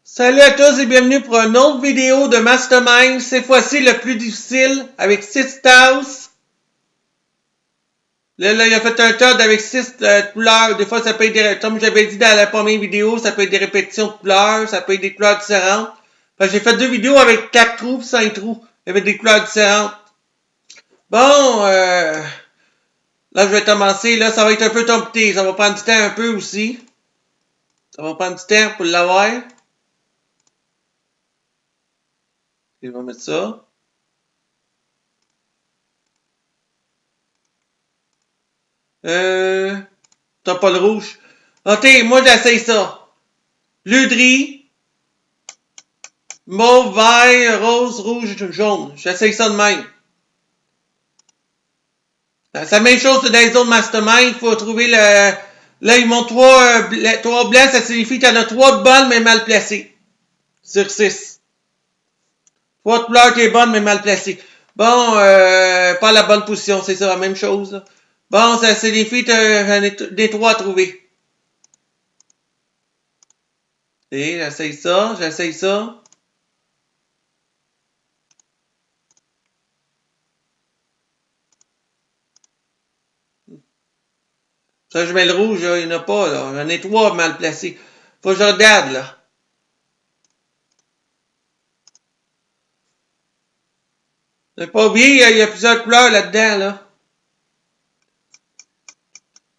Salut à tous et bienvenue pour une autre vidéo de Mastermind. Cette fois-ci, le plus difficile avec 6 tasses. Là, il a fait un tas avec 6 couleurs. Des fois, ça peut être des, comme j'avais dit dans la première vidéo, ça peut être des répétitions de couleurs, ça peut être des couleurs différentes. J'ai fait 2 vidéos avec 4 trous et 5 trous, avec des couleurs différentes. Bon, là, je vais commencer. Là, ça va être un peu compliqué. Ça va prendre du temps un peu aussi. Ça va prendre du temps pour l'avoir. Je vais mettre ça. T'as pas le rouge. Ok, moi j'essaye ça. Bleu de riz, mauve, vert, rose, rouge, jaune. J'essaye ça de même. C'est la même chose que dans les autres masterminds. Il faut trouver le... Là, ils montrent 3 blancs, ça signifie qu'il y en a 3 de bonnes mais mal placées. Sur 6. 3 couleurs qui est bonne mais mal placées. Bon, pas la bonne position, c'est ça, la même chose. Là. Bon, ça signifie que j'en ai des 3 à trouver. Et j'essaye ça, j'essaye ça. Ça, je mets le rouge, là, il n'y en a pas, là. J'en ai 3 mal placés. Faut que je regarde, là. J'ai pas oublié, il y a plusieurs couleurs là-dedans, là.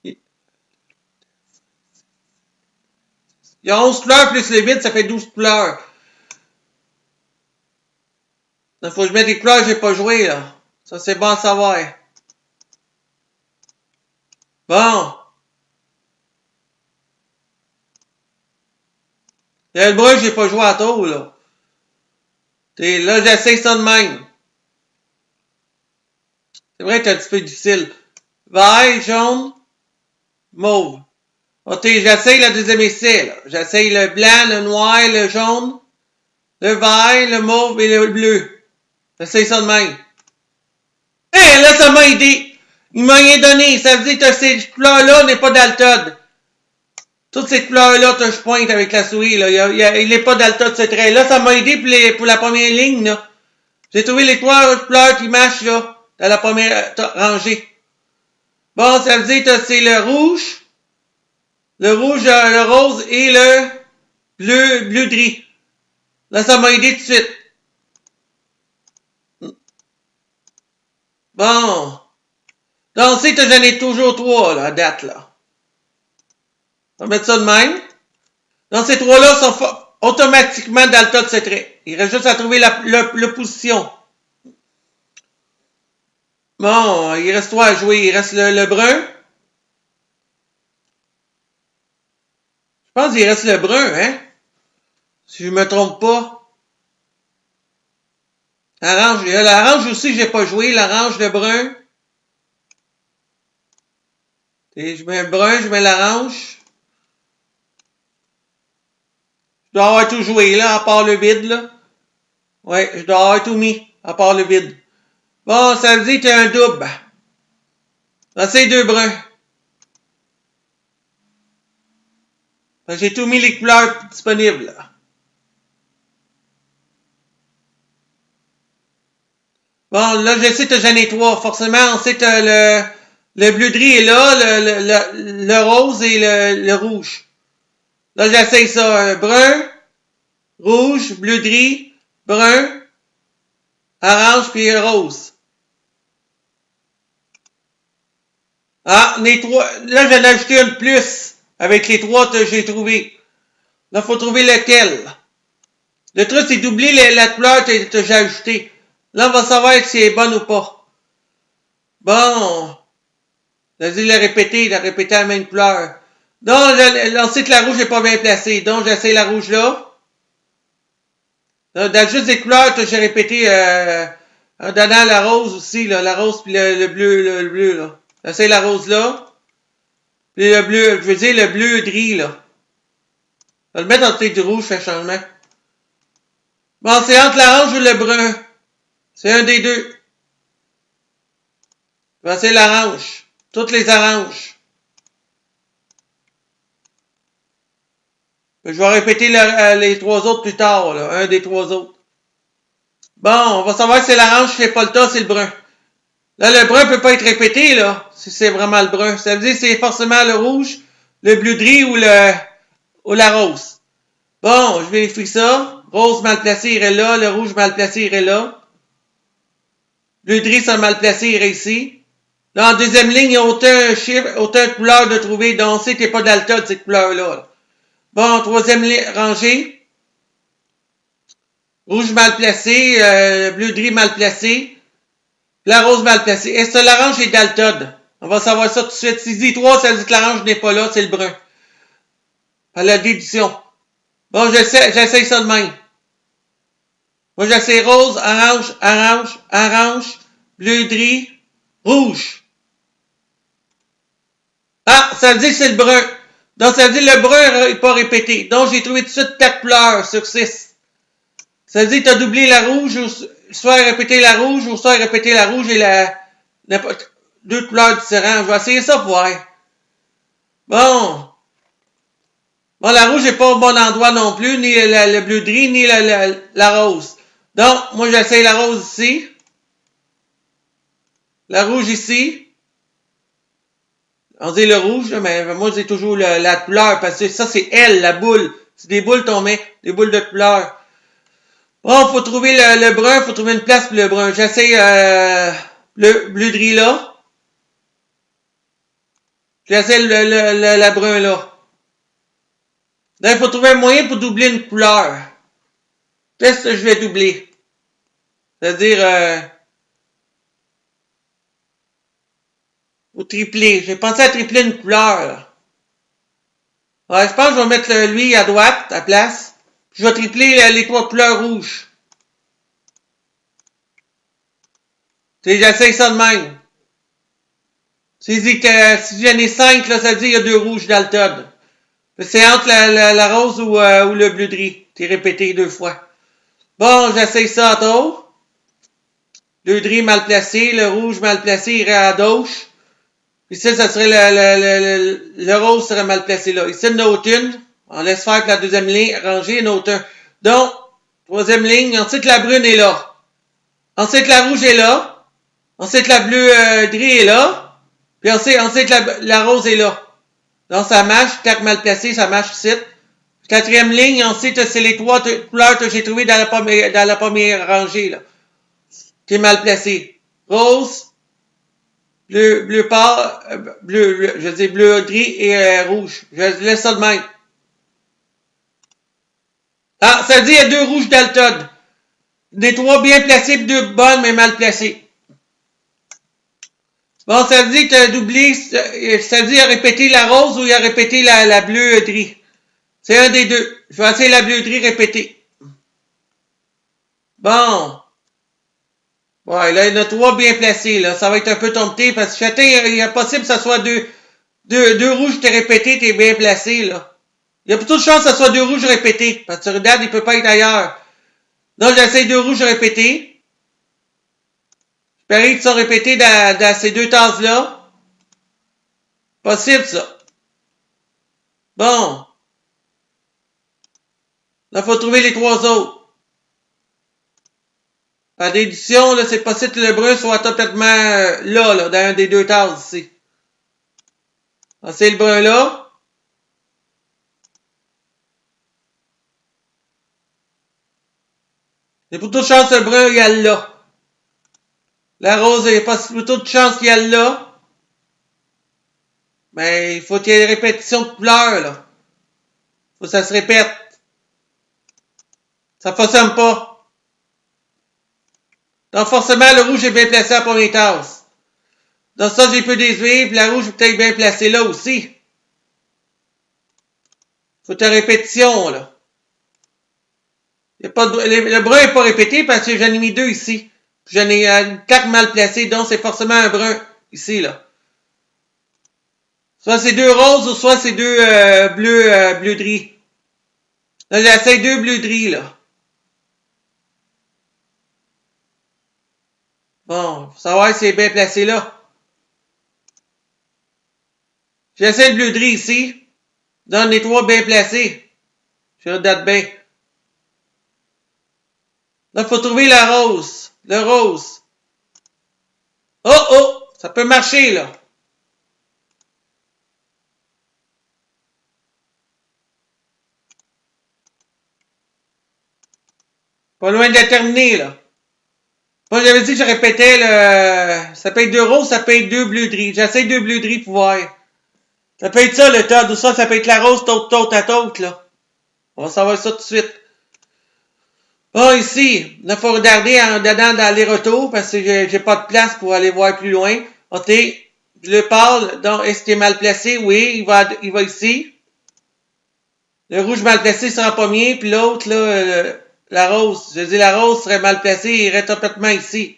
Il y a 11 couleurs plus les vides, ça fait 12 couleurs. Il faut que je mette des couleurs que j'ai pas joué, là. Ça, c'est bon à savoir. Bon. Il y a le brun, j'ai pas joué à tour, là. Et là, j'essaie ça de même. C'est vrai que c'est un petit peu difficile. Vert, jaune, mauve. Ok, j'essaye le deuxième essai, là. J'essaye le blanc, le noir, le jaune, le vert, le mauve et le bleu. J'essaye ça de même. Hey, là, ça m'a aidé. Il m'a rien donné. Ça veut dire que ces couleurs-là n'est pas Dalton. Toutes ces couleurs-là que je pointe avec la souris, là, il n'est pas Dalton de ce trait. Là, ça m'a aidé pour la première ligne, là. J'ai trouvé les 3 couleurs qui marchent, là, dans la première rangée. Bon, ça veut dire que c'est le rouge, le rose et le bleu de riz. Là, ça m'a aidé tout de suite. Bon. Donc, c'est que j'en ai toujours 3, là, à date, là. On va mettre ça de même. Donc, ces 3-là sont automatiquement dans le tas de secret. Il reste juste à trouver l'opposition. Bon, il reste 3 à jouer. Il reste le brun. Je pense qu'il reste le brun, hein? Si je me trompe pas. L'orange aussi, j'ai pas joué. L'orange, le brun. Et je mets le brun, je mets l'orange. Je dois avoir tout joué, là, à part le vide, là. Ouais, je dois avoir tout mis, à part le vide. Bon, ça veut dire qu'il y a un double. Là, c'est 2 bruns. J'ai tout mis les couleurs disponibles, là. Bon, là, je sais que j'en ai 3. Forcément, on sait que le bleu de riz est là, le rose et le rouge. Là, j'essaye ça. Brun, rouge, bleu de riz, brun, orange, puis rose. Ah, les 3. Là, j'en ai ajouté une plus avec les 3 que j'ai trouvé. Là, il faut trouver lequel. Le truc, c'est d'oublier la couleur que j'ai ajoutée. Là, on va savoir si elle est bonne ou pas. Bon. Vas-y, la répéter la même couleur. Donc, on sait que la rouge n'est pas bien placée. Donc, j'essaie la rouge là. Dans juste des couleurs que j'ai répété en donnant la rose aussi, là, la rose puis le bleu, là. J'essaie la rose là. Puis le bleu, je veux dire le bleu de riz, là. Je vais le mettre en tête du rouge, fait changement. Bon, c'est entre l'orange ou le brun. C'est un des deux. Je vais essayer l'orange. Toutes les oranges. Je vais répéter les trois autres plus tard, là. Un des trois autres. Bon, on va savoir si c'est l'orange, si c'est pas le tas, c'est le brun. Là, le brun peut pas être répété, là, si c'est vraiment le brun. Ça veut dire que c'est forcément le rouge, le bleu de riz ou la rose. Bon, je vérifie ça. Rose mal placé irait là, le rouge mal placé irait là. Bleu de riz, ça mal placé irait ici. Là, en deuxième ligne, il n'y a aucun chiffre, aucun couleur de trouver, donc on sait qu'il n'y a pas d'alta de cette couleur-là. Bon, troisième rangée. Rouge mal placé, bleu de riz mal placé. La rose mal placée. Est-ce que l'orange est daltode? On va savoir ça tout de suite. Si dit 3, ça veut dire que l'orange n'est pas là, c'est le brun. Par la déduction. Bon, j'essaye ça de même. Moi, j'essaie rose, orange, orange, orange, bleu de riz, rouge. Ah, ça veut dire que c'est le brun. Donc, ça veut dire que le brun n'est pas répété. Donc, j'ai trouvé tout de suite 4 couleurs sur 6. Ça veut dire que tu as doublé la rouge, soit répété la rouge, ou soit répété la rouge et deux couleurs différentes. Je vais essayer ça pour voir. Bon. Bon, la rouge n'est pas au bon endroit non plus, ni le bleu de riz, ni la rose. Donc, moi, j'essaye la rose ici. La rouge ici. On dit le rouge, mais moi, c'est toujours la couleur, parce que ça, c'est elle, la boule. C'est des boules qu'on met, des boules de couleur. Bon, faut trouver le brun, faut trouver une place pour le brun. J'essaye le bleu de riz là. J'essaie la brun là. Là, il faut trouver un moyen pour doubler une couleur. Qu'est-ce que je vais doubler? C'est-à-dire, ou tripler. J'ai pensé à tripler une couleur. Là. Ouais, je pense que je vais mettre lui à droite, à place. Je vais tripler les trois couleurs rouges. J'essaye ça de même. Si j'en ai 5, là, ça veut dire qu'il y a 2 rouges dans le tod. C'est entre la rose ou le bleu de riz. C'est répété 2 fois. Bon, j'essaye ça à tour. Le de riz mal placé, le rouge mal placé irait à gauche. Ici, ça serait le rose serait mal placé là. Ici, il y en a aucune. On laisse faire que la deuxième ligne rangée, il y en a aucun. Donc, troisième ligne, ensuite la brune est là. Ensuite la rouge est là. Ensuite la bleue de riz est là. Puis ensuite la rose est là. Donc ça marche, claque mal placé, ça marche ici. Quatrième ligne, ensuite c'est les trois couleurs que j'ai trouvées dans la première rangée là. Qui est mal placé. Rose, bleu pâle, bleu gris et rouge. Je laisse ça de même. Ah, ça dit il y a 2 rouges d'Altod. Des 3 bien placés, 2 bonnes mais mal placées. Bon, ça veut dire que tu as doublé, ça veut dire qu'il a répété la rose ou il a répété la bleue gris. C'est un des deux. Je vais essayer la bleue gris répétée. Bon. Ouais, là, il y en a 3 bien placés, là. Ça va être un peu tombé parce que il est possible que ça soit deux rouges t'es répété, t'es bien placé, là. Il y a plutôt de chance que ça soit 2 rouges répétés. Parce que tu regardes, il peut pas être ailleurs. Donc, j'essaie 2 rouges répétés. J'espère qu'ils sont répétés dans ces 2 tasses-là. Possible, ça. Bon. Là, il faut trouver les 3 autres. Par déduction, là, c'est possible que le brun soit complètement là, dans un des 2 tasses ici. C'est le brun là. Il y a plutôt de chance que le brun il y a là. La rose, il y a pas plutôt de chance qu'il y a là. Mais il faut qu'il y ait des répétitions de couleurs, là. Faut que ça se répète. Ça ne fonctionne pas. Donc, forcément, le rouge est bien placé à la première tasse. Dans ça, j'ai peu désuet, puis la rouge est peut-être bien placée là aussi. Faut une répétition, là. Le brun n'est pas répété parce que j'en ai mis 2 ici. J'en ai une claque mal placée, donc c'est forcément un brun ici, là. Soit c'est 2 roses ou soit c'est 2 bleu de riz. Là, j'essaie 2 bleus de riz, là. Bon, faut savoir si c'est bien placé là. J'essaie le bleu de riz ici. Donne les 3 bien placés. Je regarde bien. Là, il faut trouver la rose. Le rose. Oh, oh! Ça peut marcher, là. Pas loin de la terminer, là. Moi, j'avais dit que je répétais le... Ça peut être 2 roses, ça peut être 2 bleus de riz. J'essaie 2 bleus de riz pour voir. Ça peut être ça, le Todd, ou ça peut être la rose, taupe à taupe, là. On va savoir ça tout de suite. Bon, ici, il faut regarder en dedans dans les retours, parce que j'ai pas de place pour aller voir plus loin. OK, je le parle, donc, est-ce qu'il est mal placé? Oui, il va ici. Le rouge mal placé sera premier, puis l'autre, là, la rose. Je dis la rose serait mal placée, il irait complètement ici.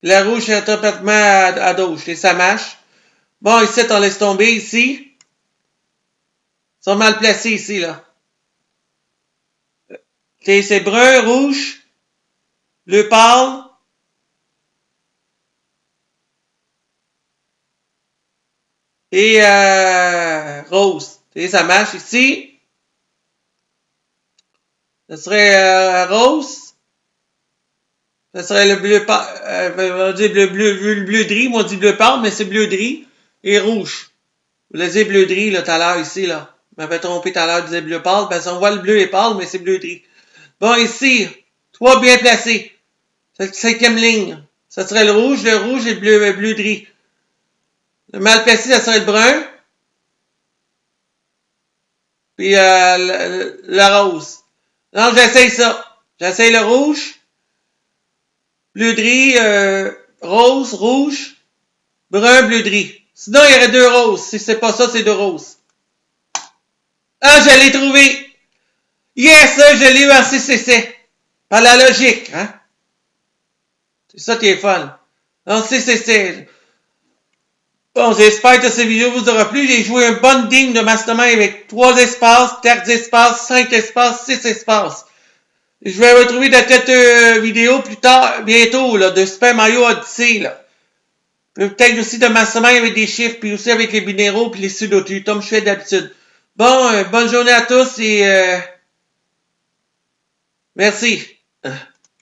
La rouge serait complètement à gauche, et ça marche. Bon, ici, on laisse tomber, ici. Ils sont mal placés ici, là. C'est brun, rouge, bleu pâle. Et rose. Ça marche ici. Ce serait rose. Ce serait le bleu pâle. On dit le bleu de riz. Moi, on dit bleu pâle, mais c'est bleu de riz. Et rouge. Vous le disiez bleu de riz, là, tout à l'heure, ici, là. Je m'avais trompé tout à l'heure, je disais bleu pâle. Parce qu'on voit le bleu est pâle, mais c'est bleu de riz. Bon, ici, 3 bien placés. C'est la 5e ligne. Ça serait le rouge et le bleu de riz. Le mal placé, ça serait le brun. Puis la rose. Non, j'essaye ça. J'essaye le rouge. Bleu de riz, rose, rouge. Brun, bleu de riz. Sinon, il y aurait 2 roses. Si c'est pas ça, c'est 2 roses. Ah, je l'ai trouvé. Yes, je l'ai eu en CCC. Par la logique, hein. C'est ça qui est fun. En CCC. Bon, j'espère que cette vidéo vous aura plu. J'ai joué un bon game de Mastermind avec 3 espaces, 4 espaces, 5 espaces, 6 espaces. Je vais retrouver dans quelques vidéos plus tard, bientôt, là, de Super Mario Odyssey, là. Peut-être aussi de Mastermind avec des chiffres, puis aussi avec les minéraux, puis les sudoku, comme je fais d'habitude. Bon, bonne journée à tous et merci.